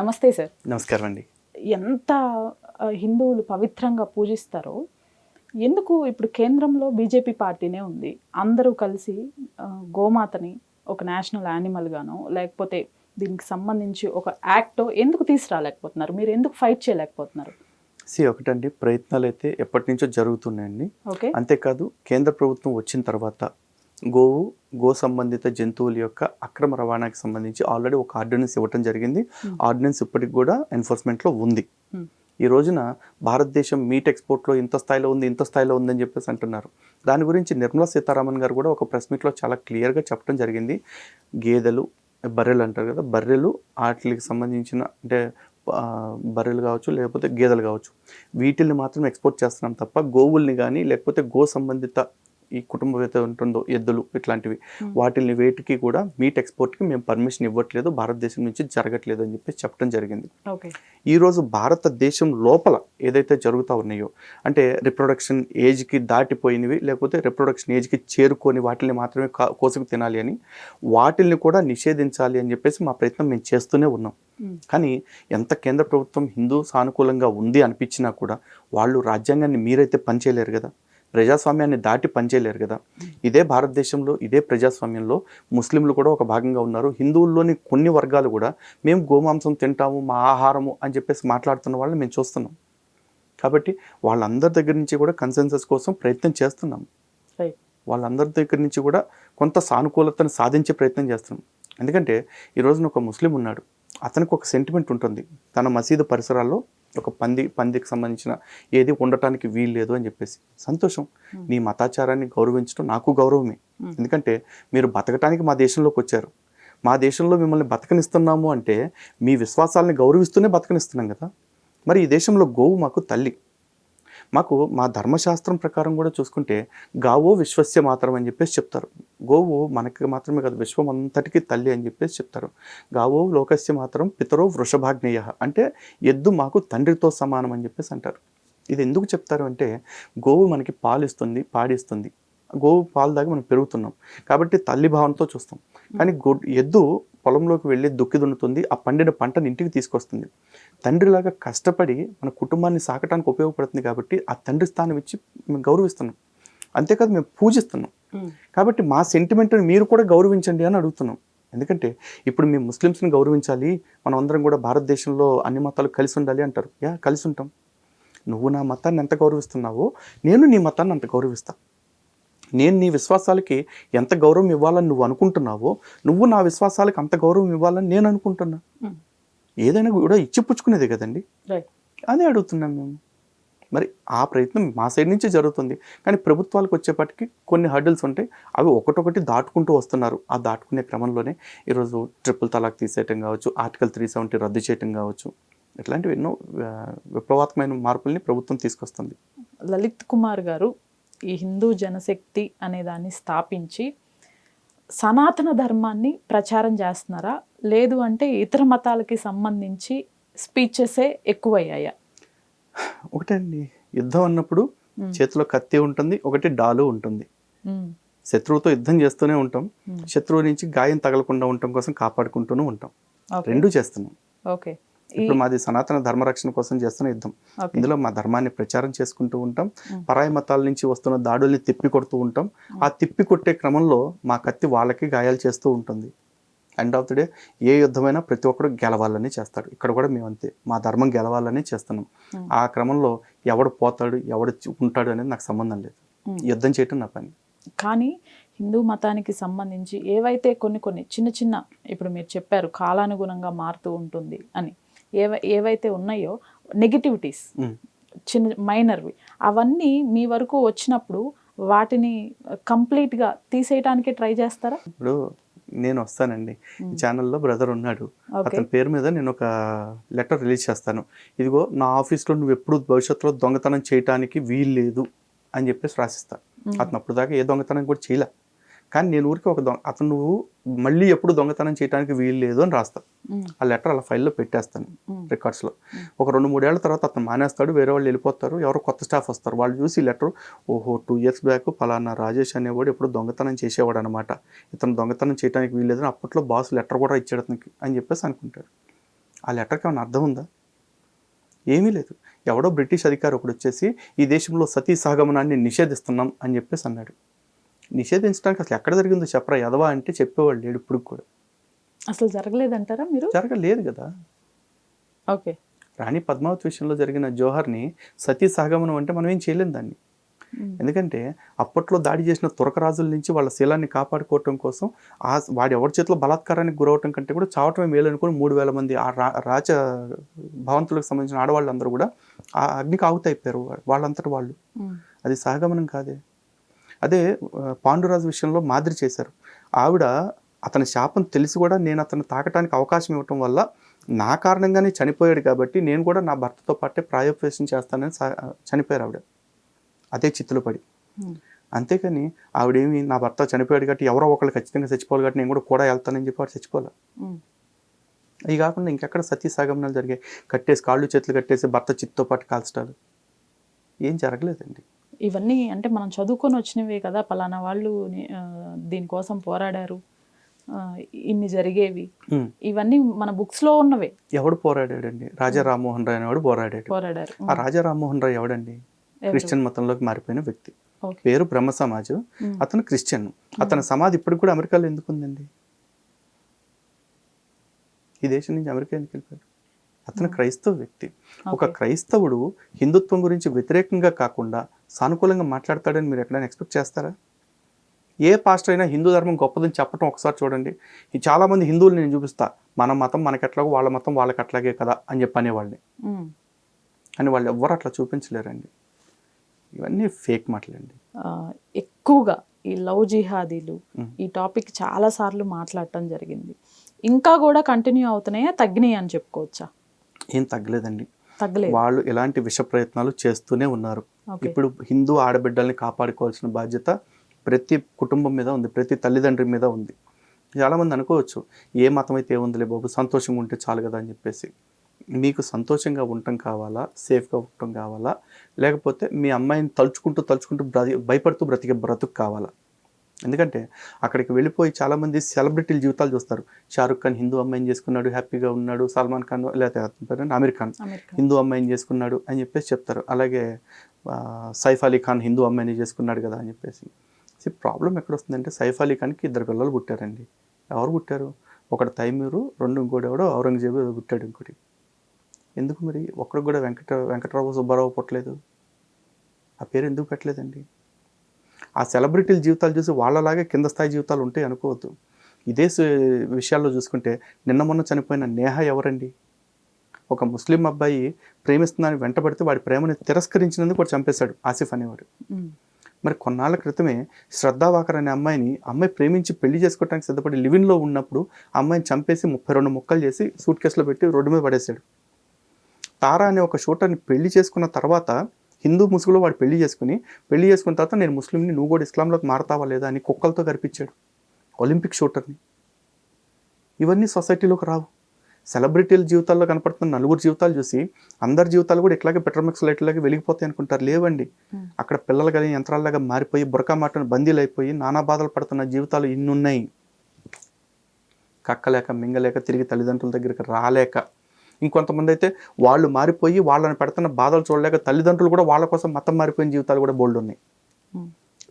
నమస్తే సార్. నమస్కారం అండి. ఎంత హిందువులు పవిత్రంగా పూజిస్తారో, ఎందుకు ఇప్పుడు కేంద్రంలో బీజేపీ పార్టీనే ఉంది. అందరూ కలిసి గోమాతని ఒక నేషనల్ యానిమల్ గానో, లేకపోతే దీనికి సంబంధించి ఒక యాక్టో ఎందుకు తీసుకురాలేకపోతున్నారు? మీరు ఎందుకు ఫైట్ చేయలేకపోతున్నారు? ఒకటండి, ప్రయత్నాలు అయితే ఎప్పటి నుంచో జరుగుతున్నాయండి. ఓకే. అంతేకాదు, కేంద్ర ప్రభుత్వం వచ్చిన తర్వాత గో సంబంధిత జంతువుల యొక్క అక్రమ రవాణాకి సంబంధించి ఆల్రెడీ ఒక ఆర్డినెన్స్ ఇవ్వటం జరిగింది. ఆర్డినెన్స్ ఇప్పటికి కూడా ఎన్ఫోర్స్మెంట్లో ఉంది. ఈ రోజున భారతదేశం మీట్ ఎక్స్పోర్ట్లో ఇంత స్థాయిలో ఉంది, ఇంత స్థాయిలో ఉందని చెప్పేసి అంటున్నారు. దాని గురించి నిర్మలా సీతారామన్ గారు కూడా ఒక ప్రెస్ మీట్లో చాలా క్లియర్గా చెప్పడం జరిగింది. గేదెలు, బర్రెలు అంటారు కదా, బర్రెలు వాటికి సంబంధించిన అంటే బర్రెలు కావచ్చు, లేకపోతే గేదెలు కావచ్చు, వీటిల్ని మాత్రం ఎక్స్పోర్ట్ చేస్తున్నాం తప్ప గోవుల్ని కానీ లేకపోతే గో సంబంధిత ఈ కుటుంబం ఏదైతే ఉంటుందో ఎద్దులు ఇట్లాంటివి వాటిని వేటికి కూడా మీట్ ఎక్స్పోర్ట్కి మేము పర్మిషన్ ఇవ్వట్లేదు, భారతదేశం నుంచి జరగట్లేదు అని చెప్పి చెప్పడం జరిగింది. ఈరోజు భారతదేశం లోపల ఏదైతే జరుగుతూ ఉన్నాయో, అంటే రిప్రొడక్షన్ ఏజ్కి దాటిపోయినవి లేకపోతే రిప్రొడక్షన్ ఏజ్కి చేరుకొని వాటిని మాత్రమే కోసుకు తినాలి అని వాటిల్ని కూడా నిషేధించాలి అని చెప్పేసి మా ప్రయత్నం మేము చేస్తూనే ఉన్నాం. కానీ ఎంత కేంద్ర ప్రభుత్వం హిందూ సానుకూలంగా ఉంది అనిపించినా కూడా వాళ్ళు రాజ్యాంగాన్ని మీరైతే పనిచేయలేరు కదా, ప్రజాస్వామ్యాన్ని దాటి పనిచేయలేరు కదా. ఇదే భారతదేశంలో ఇదే ప్రజాస్వామ్యంలో ముస్లింలు కూడా ఒక భాగంగా ఉన్నారు. హిందువుల్లోని కొన్ని వర్గాలు కూడా మేము గోమాంసం తింటాము, మా ఆహారము అని చెప్పేసి మాట్లాడుతున్న వాళ్ళని మేము చూస్తున్నాం. కాబట్టి వాళ్ళందరి దగ్గర నుంచి కూడా కన్సెన్సస్ కోసం ప్రయత్నం చేస్తున్నాం. వాళ్ళందరి దగ్గర నుంచి కూడా కొంత సానుకూలతను సాధించే ప్రయత్నం చేస్తున్నాం. ఎందుకంటే ఈ రోజున ఒక ముస్లిం ఉన్నాడు, అతనికి ఒక సెంటిమెంట్ ఉంటుంది. తన మసీదు పరిసరాల్లో ఒక పందికి సంబంధించిన ఏది ఉండటానికి వీలు లేదు అని చెప్పేసి. సంతోషం, నీ మతాచారాన్ని గౌరవించడం నాకు గౌరవమే. ఎందుకంటే మీరు బతకటానికి మా దేశంలోకి వచ్చారు, మా దేశంలో మిమ్మల్ని బతకనిస్తున్నాము అంటే మీ విశ్వాసాలని గౌరవిస్తూనే బతకనిస్తున్నాం కదా. మరి ఈ దేశంలో గోవు మాకు తల్లి. మాకు మా ధర్మశాస్త్రం ప్రకారం కూడా చూసుకుంటే గావో విశ్వస్య మాత్రం అని చెప్పేసి చెప్తారు. గోవు మనకి మాత్రమే కాదు, విశ్వం అంతటికీ తల్లి అని చెప్పేసి చెప్తారు. గావో లోకస్య మాత్రం పితరో వృషభాగ్నేయ, అంటే ఎద్దు మాకు తండ్రితో సమానం అని చెప్పేసి అంటారు. ఇది ఎందుకు చెప్తారు అంటే, గోవు మనకి పాలిస్తుంది, పాడిస్తుంది. గోవు పాలు దాగి మనం పెరుగుతున్నాం కాబట్టి తల్లి భావంతో చూస్తాం. కానీ ఎద్దు పొలంలోకి వెళ్ళి దుక్కి దున్నుతుంది, ఆ పండిన పంటను ఇంటికి తీసుకొస్తుంది. తండ్రిలాగా కష్టపడి మన కుటుంబాన్ని సాకటానికి ఉపయోగపడుతుంది కాబట్టి ఆ తండ్రి స్థానం ఇచ్చి మేము గౌరవిస్తున్నాం. అంతేకాదు మేము పూజిస్తున్నాం. కాబట్టి మా సెంటిమెంట్ని మీరు కూడా గౌరవించండి అని అడుగుతున్నాం. ఎందుకంటే ఇప్పుడు మేము ముస్లిమ్స్ని గౌరవించాలి, మనం అందరం కూడా భారతదేశంలో అన్ని మతాలు కలిసి ఉండాలి అంటారు. కలిసి ఉంటాం. నువ్వు నా మతాన్ని ఎంత గౌరవిస్తున్నావో నేను నీ మతాన్ని అంత గౌరవిస్తాను. నేను నీ విశ్వాసాలకి ఎంత గౌరవం ఇవ్వాలని నువ్వు అనుకుంటున్నావో నువ్వు నా విశ్వాసాలకు అంత గౌరవం ఇవ్వాలని నేను అనుకుంటున్నా. ఏదైనా కూడా ఇచ్చిపుచ్చుకునేది కదండి, అదే అడుగుతున్నాం మేము. మరి ఆ ప్రయత్నం మా సైడ్ నుంచి జరుగుతుంది. కానీ ప్రభుత్వాలకు వచ్చేపటికి కొన్ని హర్డిల్స్ ఉంటాయి, అవి ఒకటొకటి దాటుకుంటూ వస్తున్నారు. ఆ దాటుకునే క్రమంలోనే ఈరోజు ట్రిపుల్ తలాక్ తీసేయటం కావచ్చు, ఆర్టికల్ 370 రద్దు చేయటం కావచ్చు, ఇట్లాంటివి ఎన్నో విప్లవాత్మకమైన మార్పుల్ని ప్రభుత్వం తీసుకొస్తుంది. లలిత్ కుమార్ గారు ఈ హిందూ జనశక్తి అనే దాన్ని స్థాపించి సనాతన ధర్మాన్ని ప్రచారం చేస్తున్నారా, లేదు అంటే ఇతర మతాలకి సంబంధించి స్పీచెసే ఎక్కువయ్యాయా? ఒకటండి, యుద్ధం అన్నప్పుడు చేతిలో కత్తి ఉంటుంది, ఒకటి డాలు ఉంటుంది. శత్రువుతో యుద్ధం చేస్తూనే ఉంటాం, శత్రువు నుంచి గాయం తగలకుండా ఉండటం కోసం కాపాడుకుంటూనే ఉంటాం. రెండూ చేస్తున్నాం. ఓకే. ఇప్పుడు మాది సనాతన ధర్మరక్షణ కోసం చేస్తున్న యుద్ధం. ఇందులో మా ధర్మాన్ని ప్రచారం చేసుకుంటూ ఉంటాం, పరాయి మతాల నుంచి వస్తున్న దాడుల్ని తిప్పి కొడుతూ ఉంటాం. ఆ తిప్పి కొట్టే క్రమంలో మా కత్తి వాళ్ళకి గాయాలు చేస్తూ ఉంటుంది. ఎండ్ ఆఫ్ ది డే ఏ యుద్ధమైనా ప్రతి ఒక్కరు గెలవాలని చేస్తాడు. ఇక్కడ కూడా మేము అంతే, మా ధర్మం గెలవాలని చేస్తున్నాం. ఆ క్రమంలో ఎవడు పోతాడు ఎవడు ఉంటాడు అనేది నాకు సంబంధం లేదు, యుద్ధం చేయటం నా పని. కానీ హిందూ మతానికి సంబంధించి ఏవైతే కొన్ని చిన్న చిన్న, ఇప్పుడు మీరు చెప్పారు కాలానుగుణంగా మారుతూ ఉంటుంది అని, ఏవైతే ఉన్నాయో నెగిటివిటీస్, చిన్న మైనర్వి, అవన్నీ మీ వరకు వచ్చినప్పుడు వాటిని కంప్లీట్గా తీసేయడానికి ట్రై చేస్తారా? ఇప్పుడు నేను వస్తానండి, ఈ ఛానల్లో బ్రదర్ ఉన్నాడు, అతని పేరు మీద నేను ఒక లెటర్ రిలీజ్ చేస్తాను. ఇదిగో నా ఆఫీస్లో నువ్వు ఎప్పుడు భవిష్యత్తులో దొంగతనం చేయడానికి వీలు లేదు అని చెప్పేసి రాసిస్తాను. అతను అప్పుడు దాకా ఏ దొంగతనం కూడా చేయలే, కానీ నేను ఊరికి అతను నువ్వు మళ్ళీ ఎప్పుడు దొంగతనం చేయడానికి వీలు లేదు అని రాస్తాను. ఆ లెటర్ అలా ఫైల్లో పెట్టేస్తాను రికార్డ్స్లో. ఒక 2-3 ఏళ్ల తర్వాత అతను మానేస్తాడు, వేరే వాళ్ళు వెళ్ళిపోతారు, ఎవరో కొత్త స్టాఫ్ వస్తారు. వాళ్ళు చూసి లెటర్, ఓహో 2 years బ్యాక్ పలానా రాజేష్ అనేవాడు ఎప్పుడు దొంగతనం చేసేవాడు అనమాట, ఇతను దొంగతనం చేయడానికి వీలు లేదని అప్పట్లో బాస్ లెటర్ కూడా ఇచ్చాడు అతనికి అని చెప్పేసి అనుకుంటాడు. ఆ లెటర్కి ఏమైనా అర్థం ఉందా? ఏమీ లేదు. ఎవడో బ్రిటిష్ అధికారి ఒకడు వచ్చేసి ఈ దేశంలో సతీ సహగమనాన్ని నిషేధిస్తున్నాం అని చెప్పేసి అన్నాడు. నిషేధించడానికి అసలు ఎక్కడ జరిగిందో చెప్పరా ఎదవా అంటే చెప్పేవాళ్ళు లేడు ఇప్పుడు కూడా. అసలు జరగలేదంటారా మీరు? జరగలేదు కదా. ఓకే. రాణి పద్మావతి విషయంలో జరిగిన జోహర్ని సతీ సహగమనం అంటే మనం ఏం చేయలేం దాన్ని. ఎందుకంటే అప్పట్లో దాడి చేసిన తురకరాజుల నుంచి వాళ్ళ శీలాన్ని కాపాడుకోవటం కోసం వాడు ఎవరి చేతిలో బలాత్కారానికి గురవటం కంటే కూడా చావటమే మేలు అనుకుని 3000 మంది ఆ రాజ భవంతులకు సంబంధించిన ఆడవాళ్ళందరూ కూడా ఆ అగ్నికి ఆహుతైపోయారు వాళ్ళంతటి వాళ్ళు. అది సహగమనం కాదే. అదే పాండురాజు విషయంలో మాదిరి చేశారు. ఆవిడ అతని శాపం తెలిసి కూడా నేను అతను తాకటానికి అవకాశం ఇవ్వటం వల్ల నా కారణంగానే చనిపోయాడు కాబట్టి నేను కూడా నా భర్తతో పాటే ప్రాయోపవేశం చేస్తానని చనిపోయారు ఆవిడ. అదే చిత్తులు పడి. అంతేకాని ఆవిడేమి నా భర్త చనిపోయాడు కాబట్టి ఎవరో ఒకళ్ళు ఖచ్చితంగా చచ్చిపోవాలి కాబట్టి నేను కూడా వెళ్తానని చెప్పి వాడు చచ్చిపోలే. అవి కాకుండా ఇంకెక్కడ సతీ సహగమనాలు జరిగాయి? కట్టేసి కాళ్ళు చేతులు కట్టేసి భర్త చిత్తుతో పాటు కాల్చడాలు ఏం జరగలేదండి. ఇవన్నీ అంటే మనం చదువుకొని వచ్చినవే కదా, పలానా వాళ్ళు దీనికోసం పోరాడారు, ఇన్ని జరిగేవి, ఇవన్నీ మన బుక్స్ లో ఉన్నవే. ఎవడు పోరాడాడండి? రాజా రామ్మోహన్ రాయ్ అనేవాడు పోరాడారు. ఆ రాజా రామ్మోహన్ రాయ్ ఎవడండి? క్రిస్టియన్ మతంలోకి మారిపోయిన వ్యక్తి. పేరు బ్రహ్మ సమాజ్. అతను క్రిస్టియన్. అతని సమాధి ఇప్పటికి కూడా అమెరికాలో ఎందుకు ఉందండి? ఈ దేశం నుంచి అమెరికా ఎందుకు వెళ్ళిపోయాడు? అతను క్రైస్తవ వ్యక్తి. ఒక క్రైస్తవుడు హిందుత్వం గురించి వ్యతిరేకంగా కాకుండా సానుకూలంగా మాట్లాడతాడని మీరు ఎక్కడైనా ఎక్స్పెక్ట్ చేస్తారా? ఏ పాస్టర్ అయినా హిందూ ధర్మం గొప్పదని చెప్పడం ఒకసారి చూడండి. చాలామంది హిందువులు నేను చూపిస్తా, మన మతం మనకెట్లాగో వాళ్ళ మతం వాళ్ళకి అట్లాగే కదా అని చెప్పి అనేవాళ్ళని. అని వాళ్ళు ఎవ్వరు అట్లా చూపించలేరండి. ఇవన్నీ ఫేక్ మాటలండి. ఎక్కువగా ఈ లవ్ జిహాదీలు ఈ టాపిక్ చాలా సార్లు మాట్లాడటం జరిగింది. ఇంకా కూడా కంటిన్యూ అవుతున్నాయా, తగ్గినాయి అని చెప్పుకోవచ్చా? ఏం తగ్గలేదండి. తగ్గలేదు. వాళ్ళు ఎలాంటి విష ప్రయత్నాలు చేస్తూనే ఉన్నారు. ఇప్పుడు హిందూ ఆడబిడ్డల్ని కాపాడుకోవాల్సిన బాధ్యత ప్రతి కుటుంబం మీద ఉంది, ప్రతి తల్లిదండ్రి మీద ఉంది. చాలామంది అనుకోవచ్చు, ఏ మతం అయితే ఏముందిలే బాబు, సంతోషంగా ఉంటే చాలు కదా అని చెప్పేసి. మీకు సంతోషంగా ఉండటం కావాలా, సేఫ్గా ఉండటం కావాలా, లేకపోతే మీ అమ్మాయిని తలుచుకుంటూ భయపడుతూ బ్రతికే బ్రతుకు కావాలా? ఎందుకంటే అక్కడికి వెళ్ళిపోయి చాలామంది సెలబ్రిటీల జీవితాలు చూస్తారు. షారుఖ్ ఖాన్ హిందూ అమ్మాయిని చేసుకున్నాడు, హ్యాపీగా ఉన్నాడు. సల్మాన్ ఖాన్ లేకపోతే అమీర్ ఖాన్ హిందూ అమ్మాయిని చేసుకున్నాడు అని చెప్పేసి చెప్తారు. అలాగే సైఫ్ అలీ ఖాన్ హిందూ అమ్మాయిని చేసుకున్నాడు కదా అని చెప్పేసి. ప్రాబ్లం ఎక్కడ వస్తుందంటే, సైఫ్ అలీ ఖాన్కి 2 పిల్లలు పుట్టారండి. ఎవరు పుట్టారు? ఒకటి తైమూరు, ఇంకోటి ఎవడో ఔరంగజేబు పుట్టాడు ఇంకోటి. ఎందుకు మరి ఒక్కడికి కూడా వెంకటరావు సుబ్బారావు పుట్టలేదు? ఆ పేరు ఎందుకు పెట్టలేదండి? ఆ సెలబ్రిటీల జీవితాలు చూసి వాళ్ళలాగే కింద స్థాయి జీవితాలు ఉంటాయి అనుకోవద్దు. ఇదే విషయాల్లో చూసుకుంటే నిన్న మొన్న చనిపోయిన నేహ ఎవరండి? ఒక ముస్లిం అబ్బాయి ప్రేమిస్తున్నాన్ని వెంటబడితే వాడి ప్రేమని తిరస్కరించినందుకు వాడు చంపేశాడు, ఆసిఫ్ అనేవాడు. మరి కొన్నాళ్ళ క్రితమే శ్రద్ధా వాకర్ అనే అమ్మాయి ప్రేమించి పెళ్లి చేసుకోవడానికి సిద్ధపడి లివిన్లో ఉన్నప్పుడు అమ్మాయిని చంపేసి 32 ముక్కలు చేసి సూట్ కేసులో పెట్టి రోడ్డు మీద పడేశాడు. తారా అనే ఒక షూటర్ని పెళ్లి చేసుకున్న తర్వాత హిందూ ముసుగులో వాడు పెళ్లి చేసుకున్న తర్వాత నేను ముస్లింని, నువ్వు కూడా ఇస్లాంలోకి మారతావా లేదా అని కుక్కలతో కనిపించాడు ఒలింపిక్ షూటర్ని. ఇవన్నీ సొసైటీలోకి రావు. సెలబ్రిటీల జీవితాల్లో కనపడుతున్న నలుగురు జీవితాలు చూసి అందరి జీవితాలు కూడా ఇట్లాగే పెట్రోమిక్స్ లైట్లాగా వెలిగిపోతాయి అనుకుంటారు. లేవండి. అక్కడ పిల్లలు కానీ యంత్రాల్లాగా మారిపోయి బురకా మాటను బందీలు అయిపోయి నానా బాధలు పడుతున్న జీవితాలు ఇన్నున్నాయి. కక్కలేక మింగలేక తిరిగి తల్లిదండ్రుల దగ్గరికి రాలేక, ఇంకొంతమంది అయితే వాళ్ళు మారిపోయి వాళ్ళని పెడుతున్న బాధలు చూడలేక తల్లిదండ్రులు కూడా వాళ్ళ కోసం మతం మారిపోయిన జీవితాలు కూడా బోల్డ్ ఉన్నాయి.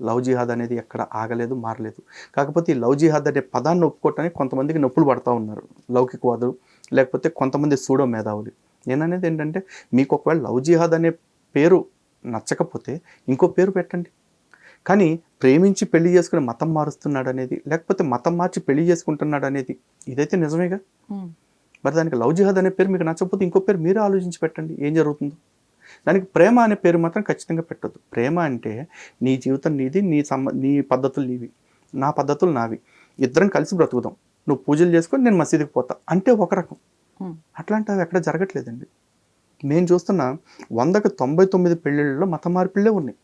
లవ్ జిహాద్ అనేది ఎక్కడ ఆగలేదు, మారలేదు. కాకపోతే ఈ లవ్ జిహాద్ అనే పదాన్ని ఒప్పుకోవటానికి కొంతమందికి నొప్పులు పడతా ఉన్నారు, లౌకికవాదులు, లేకపోతే కొంతమంది సూడో మేధావులు. నేననేది ఏంటంటే, మీకు ఒకవేళ లవ్ జిహాద్ అనే పేరు నచ్చకపోతే ఇంకో పేరు పెట్టండి. కానీ ప్రేమించి పెళ్లి చేసుకుని మతం మారుస్తున్నాడు అనేది, లేకపోతే మతం మార్చి పెళ్లి చేసుకుంటున్నాడు అనేది, ఇదైతే నిజమేగా. మరి దానికి లవ్ జిహాద్ అనే పేరు మీకు నచ్చకపోతే ఇంకో పేరు మీరే ఆలోచించి పెట్టండి, ఏం జరుగుతుందో. దానికి ప్రేమ అనే పేరు మాత్రం ఖచ్చితంగా పెట్టద్దు. ప్రేమ అంటే నీ జీవితం నీది, నీ పద్ధతులు నీవి, నా పద్ధతులు నావి, ఇద్దరం కలిసి బ్రతుకుదాం, నువ్వు పూజలు చేసుకొని నేను మసీదుకి పోతా అంటే ఒక రకం. అట్లాంటివి ఎక్కడ జరగట్లేదండి. నేను చూస్తున్న 100కి 99 పెళ్ళిళ్ళలో మత మార్పిళ్ళే ఉన్నాయి.